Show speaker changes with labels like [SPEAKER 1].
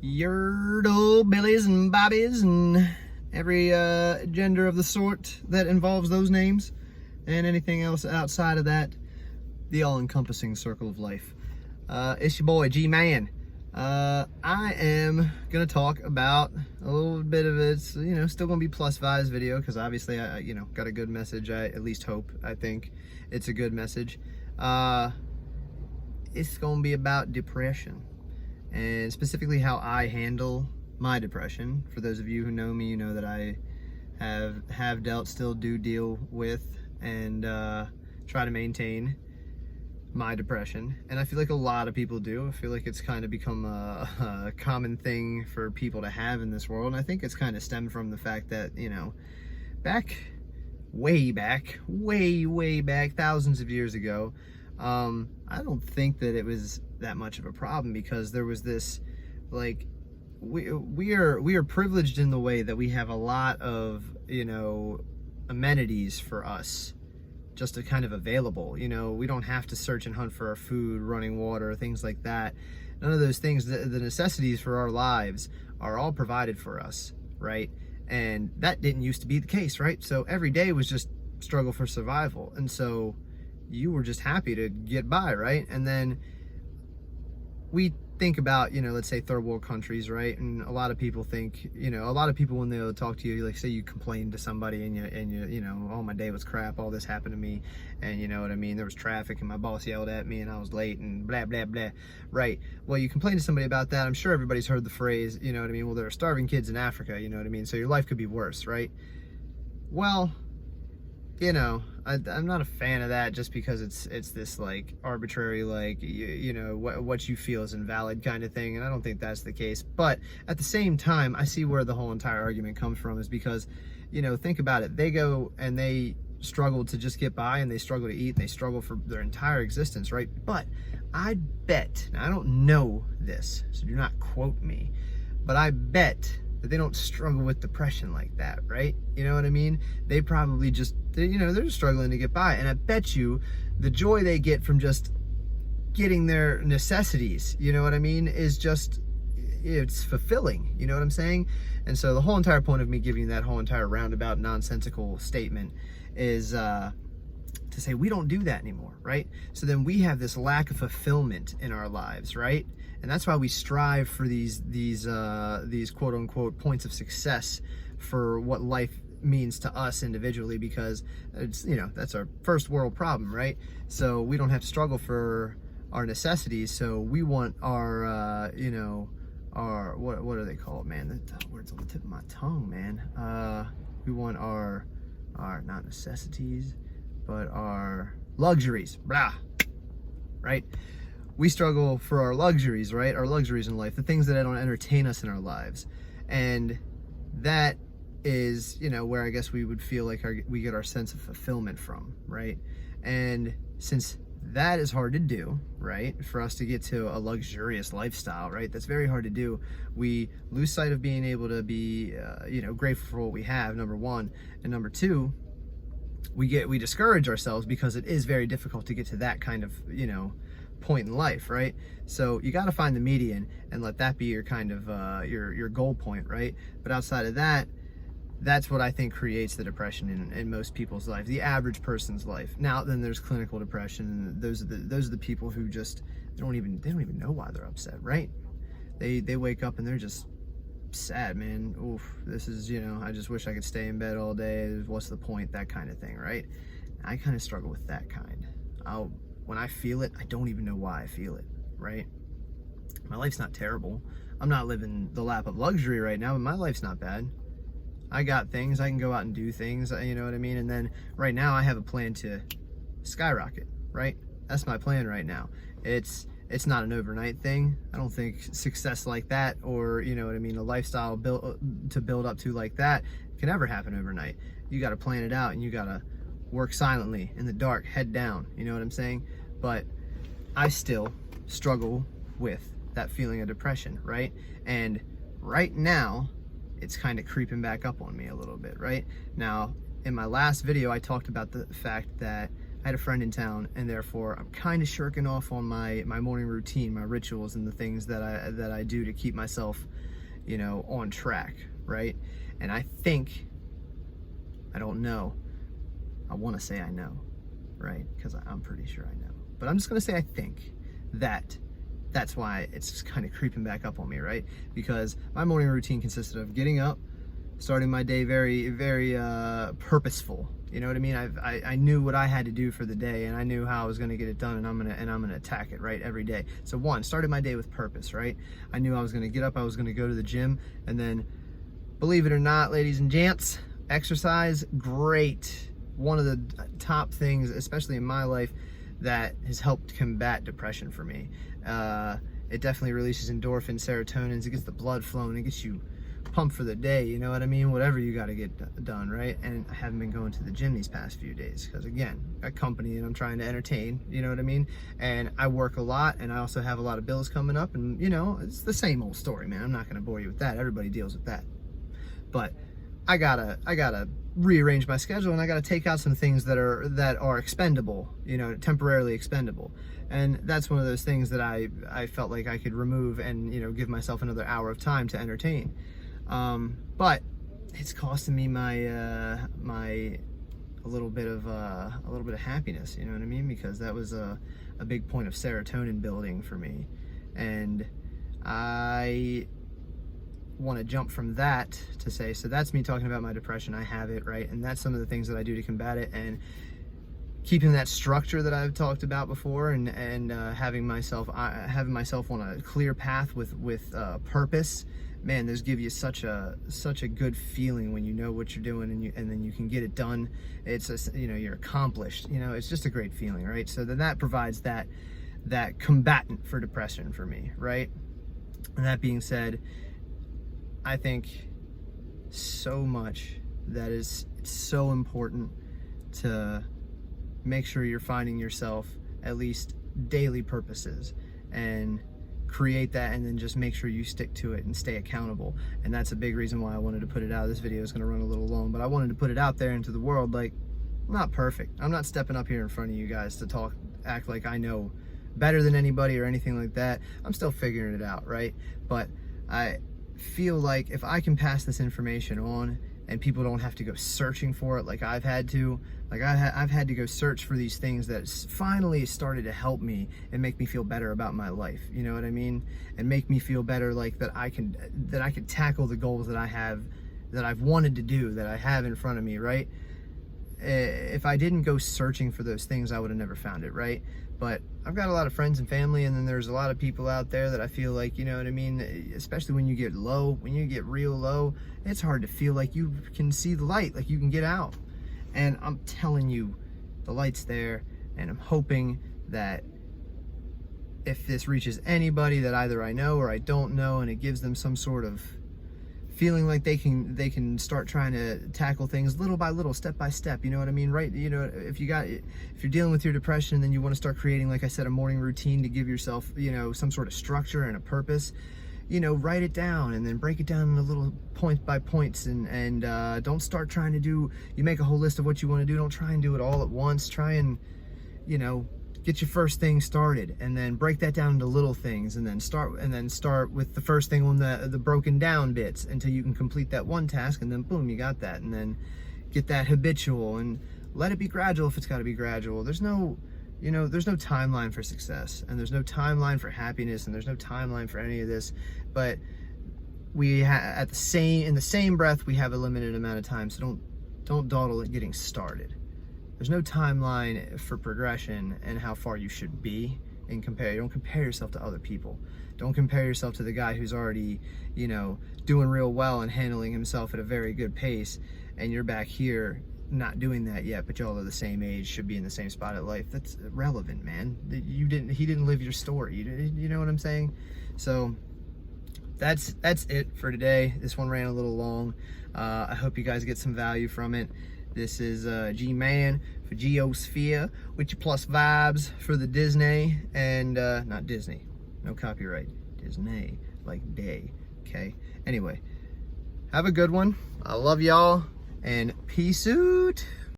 [SPEAKER 1] Yurdle billies and bobbies and every gender of the sort that involves those names and anything else outside of that, the all-encompassing circle of life. It's your boy G-Man. I am gonna talk about a little bit of it's still gonna be plus vibes video, because obviously I got a good message. I at least hope. I think it's a good message. It's gonna be about depression, and specifically how I handle my depression. For those of you who know me, you know that I have dealt, still do deal with, and try to maintain my depression. And I feel like a lot of people do. I feel like it's kind of become a common thing for people to have in this world. And I think it's kind of stemmed from the fact that, way back, thousands of years ago, I don't think that it was that much of a problem, because there was this, like, we are privileged in the way that we have a lot of, amenities for us just to kind of available. We don't have to search and hunt for our food, running water, things like that. None of those things. The necessities for our lives are all provided for us, right? And that didn't used to be the case, right? So every day was just struggle for survival. And so you were just happy to get by, right? And then we think about, let's say third world countries, right? And a lot of people think, a lot of people, when they'll talk to you, like, say you complain to somebody and you oh, my day was crap, all this happened to me, and you know what I mean, there was traffic and my boss yelled at me and I was late and blah blah blah, right? Well, you complain to somebody about that, I'm sure everybody's heard the phrase, you know what I mean, well, there are starving kids in Africa, you know what I mean, so your life could be worse, right? Well, I'm not a fan of that, just because it's this, like, arbitrary, like, what you feel is invalid kind of thing, and I don't think that's the case. But at the same time, I see where the whole entire argument comes from, is because, think about it. They go and they struggle to just get by, and they struggle to eat, and they struggle for their entire existence, right? But I bet, now I don't know this, so do not quote me, but I bet that they don't struggle with depression like that, right? You know what I mean? They probably just, they're just struggling to get by. And I bet you the joy they get from just getting their necessities, you know what I mean, is just, it's fulfilling, you know what I'm saying? And so the whole entire point of me giving you that whole entire roundabout nonsensical statement is to say we don't do that anymore, right? So then we have this lack of fulfillment in our lives, right? And that's why we strive for these quote unquote points of success for what life means to us individually, because it's, that's our first world problem, right? So we don't have to struggle for our necessities. So we want our, our, what are they called, man? The word's on the tip of my tongue, man. We want our not necessities, but our luxuries, blah, right? We struggle for our luxuries, right? Our luxuries in life, the things that don't entertain us in our lives. And that is, where I guess we would feel like we get our sense of fulfillment from, right? And since that is hard to do, right? For us to get to a luxurious lifestyle, right? That's very hard to do. We lose sight of being able to be, grateful for what we have, number one. And number two, we discourage ourselves, because it is very difficult to get to that kind of, point in life, right? So you got to find the median and let that be your kind of your goal point, right? But outside of that, that's what I think creates the depression in most people's life, the average person's life. Now then, there's clinical depression, and those are the people who just they don't even know why they're upset, right? They wake up and they're just sad, man. Oof, this is, I just wish I could stay in bed all day. What's the point? That kind of thing, right? I kind of struggle with that kind. When I feel it, I don't even know why I feel it, right? My life's not terrible. I'm not living the lap of luxury right now, but my life's not bad. I got things. I can go out and do things, you know what I mean? And then right now I have a plan to skyrocket, right? That's my plan right now. It's not an overnight thing. I don't think success like that, or, you know what I mean, a lifestyle to build up to like that can ever happen overnight. You got to plan it out, and you got to work silently in the dark, head down, you know what I'm saying? But I still struggle with that feeling of depression, right? And right now, it's kind of creeping back up on me a little bit, right? Now, in my last video, I talked about the fact that I had a friend in town, and therefore I'm kind of shirking off on my morning routine, my rituals, and the things that I do to keep myself, you know, on track, right? And I think, I don't know, I want to say I know, right? Because I'm pretty sure I know, but I'm just gonna say I think that that's why it's just kind of creeping back up on me, right? Because my morning routine consisted of getting up, starting my day very, very purposeful. You know what I mean? I knew what I had to do for the day, and I knew how I was going to get it done, and I'm gonna attack it, right, every day. So one, started my day with purpose, right? I knew I was going to get up, I was going to go to the gym, and then, believe it or not, ladies and gents, exercise, great. One of the top things, especially in my life, that has helped combat depression for me. It definitely releases endorphins, serotonins, it gets the blood flowing, it gets you pumped for the day, you know what I mean? Whatever you got to get done, right? And I haven't been going to the gym these past few days because, again, a company and I'm trying to entertain, you know what I mean? And I work a lot, and I also have a lot of bills coming up, and, you know, it's the same old story, man. I'm not going to bore you with that. Everybody deals with that. But I gotta rearrange my schedule, and I gotta take out some things that are expendable, you know, temporarily expendable. And that's one of those things that I felt like I could remove and, you know, give myself another hour of time to entertain. But it's costing me a little bit of happiness, you know what I mean? Because that was a big point of serotonin building for me, and I want to jump from that to say, so that's me talking about my depression. I have it, right? And that's some of the things that I do to combat it, and keeping that structure that I've talked about before, and having myself on a clear path with purpose. Man, those give you such a good feeling when you know what you're doing, and then you can get it done. It's just, you know, you're accomplished. You know, it's just a great feeling, right? So then that provides that combatant for depression for me, right? And that being said, I think so much that it's so important to make sure you're finding yourself at least daily purposes, and create that, and then just make sure you stick to it and stay accountable. And that's a big reason why I wanted to put it out. This video is going to run a little long, but I wanted to put it out there into the world. Like, I'm not perfect. I'm not stepping up here in front of you guys to act like I know better than anybody or anything like that. I'm still figuring it out, right? But I feel like if I can pass this information on, and people don't have to go searching for it like I've had to. Like I've had to go search for these things that finally started to help me and make me feel better about my life. You know what I mean? And make me feel better, like that I can tackle the goals that I have, that I've wanted to do, that I have in front of me, right? If I didn't go searching for those things, I would have never found it, right? But I've got a lot of friends and family, and then there's a lot of people out there that I feel like, you know what I mean, especially when you get low, when you get real low, it's hard to feel like you can see the light, like you can get out. And I'm telling you, the light's there, and I'm hoping that if this reaches anybody that either I know or I don't know, and it gives them some sort of feeling like they can start trying to tackle things little by little, step by step, you know what I mean, right? You know, if you're dealing with your depression, then you want to start creating, like I said, a morning routine to give yourself, you know, some sort of structure and a purpose. You know, write it down, and then break it down into little point by points, and don't start trying to do, you make a whole list of what you want to do, don't try and do it all at once. Try and, you know, get your first thing started, and then break that down into little things, and then start with the first thing on the broken down bits until you can complete that one task, and then boom, you got that. And then get that habitual, and let it be gradual if it's got to be gradual. There's no timeline for success, and there's no timeline for happiness, and there's no timeline for any of this. But in the same breath, we have a limited amount of time, so don't dawdle at getting started. There's no timeline for progression and how far you should be, and don't compare yourself to other people. Don't compare yourself to the guy who's already, you know, doing real well and handling himself at a very good pace, and you're back here not doing that yet, but y'all are the same age, should be in the same spot at life. That's irrelevant, man. He didn't live your story. You know what I'm saying? So that's it for today. This one ran a little long. I hope you guys get some value from it. This is G-Man for Geosphere with your plus vibes for the Disney, and not Disney, no copyright, Disney, like day, okay? Anyway, have a good one. I love y'all, and peace out.